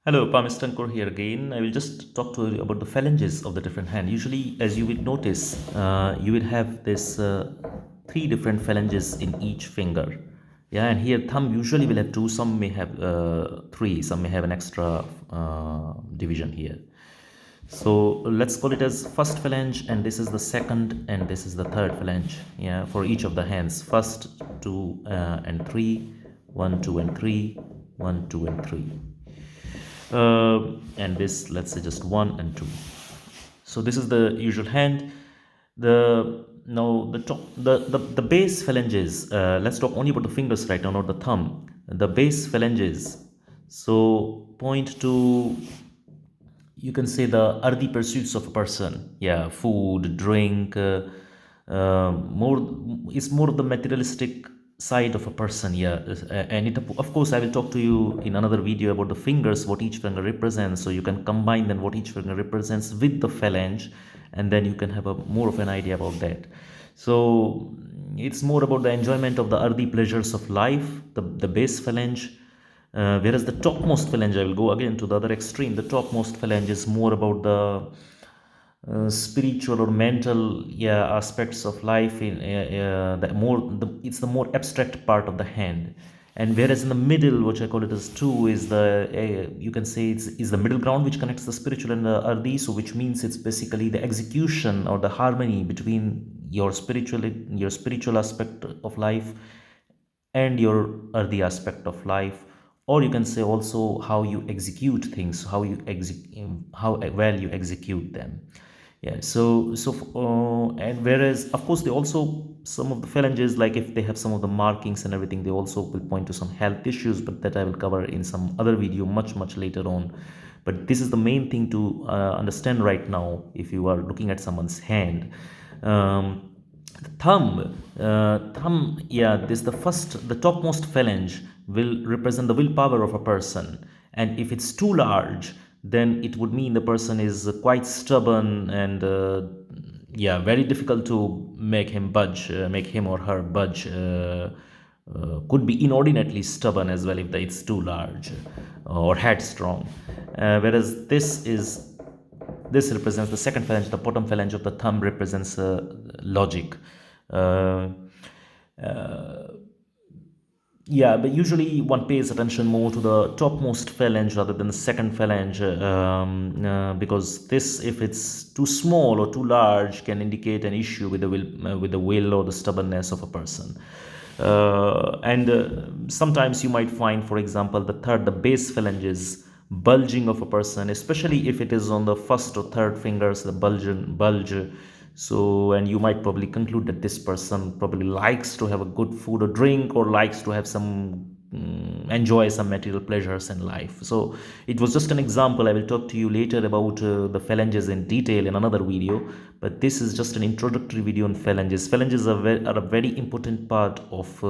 Hello, Palmist Ankur here again. I will just talk to you about the phalanges of the different hand. Usually, as you will notice, you will have this three different phalanges in each finger. Yeah, and here thumb usually will have two. Some may have three. Some may have an extra division here. So let's call it as first phalange, and this is the second, and this is the third phalange. Yeah, for each of the hands, first, two, and three, one, two, and three, one, two, and three. And this, let's say, just one and two. So this is the usual hand. The now the top the base phalanges. Let's talk only about the fingers right now, not the thumb. The base phalanges. So point to, you can say, the earthy pursuits of a person. Yeah, food, drink, more, it's more the materialistic side of a person. Yeah, and it, of course, I will talk to you in another video about the fingers, what each finger represents, so you can combine then what each finger represents with the phalange, and then you can have a more of an idea about that. So it's more about the enjoyment of the earthy pleasures of life, the base phalange. Whereas the topmost phalange, I will go again to the other extreme. The topmost phalange is more about the spiritual or mental, yeah, aspects of life. In it's the more abstract part of the hand. And whereas in the middle, which I call it as two, is the you can say is the middle ground which connects the spiritual and the earthy. So which means it's basically the execution or the harmony between your spiritual aspect of life and your earthy aspect of life, or you can say also how you execute things, how well you execute them. Yeah, and whereas of course they also, some of the phalanges, like if they have some of the markings and everything, they also will point to some health issues, but that I will cover in some other video much later on. But this is the main thing to understand right now if you are looking at someone's hand. The thumb, yeah, this the topmost phalange will represent the willpower of a person, and if it's too large, then it would mean the person is quite stubborn and yeah, very difficult to make him or her budge. Could be inordinately stubborn as well if it's too large or headstrong. Whereas this represents the second phalange. The bottom phalange of the thumb represents logic. Uh, uh, yeah, but usually one pays attention more to the topmost phalange rather than the second phalange, because this, if it's too small or too large, can indicate an issue with the will or the stubbornness of a person. And sometimes you might find, for example, the base phalanges bulging of a person, especially if it is on the first or third fingers, the bulge. So, and you might probably conclude that this person probably likes to have a good food or drink, or likes to have some enjoy some material pleasures in life. So it was just an example. I will talk to you later about the phalanges in detail in another video, but this is just an introductory video on phalanges. Phalanges are a very important part of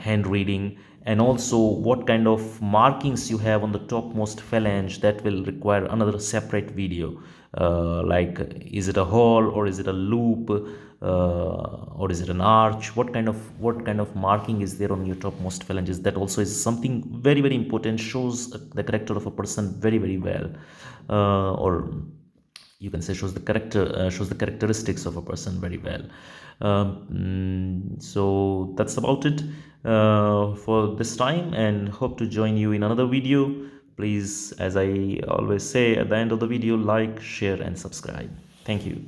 hand reading, and also what kind of markings you have on the topmost phalange, that will require another separate video. Like, is it a hole, or is it a loop, or is it an arch? What kind of marking is there on your topmost phalanges? That also is something very important, shows the character of a person very well, or you can say shows the characteristics of a person very well. So that's about it for this time, and hope to join you in another video. Please, as I always say at the end of the video, like, share and subscribe. Thank you.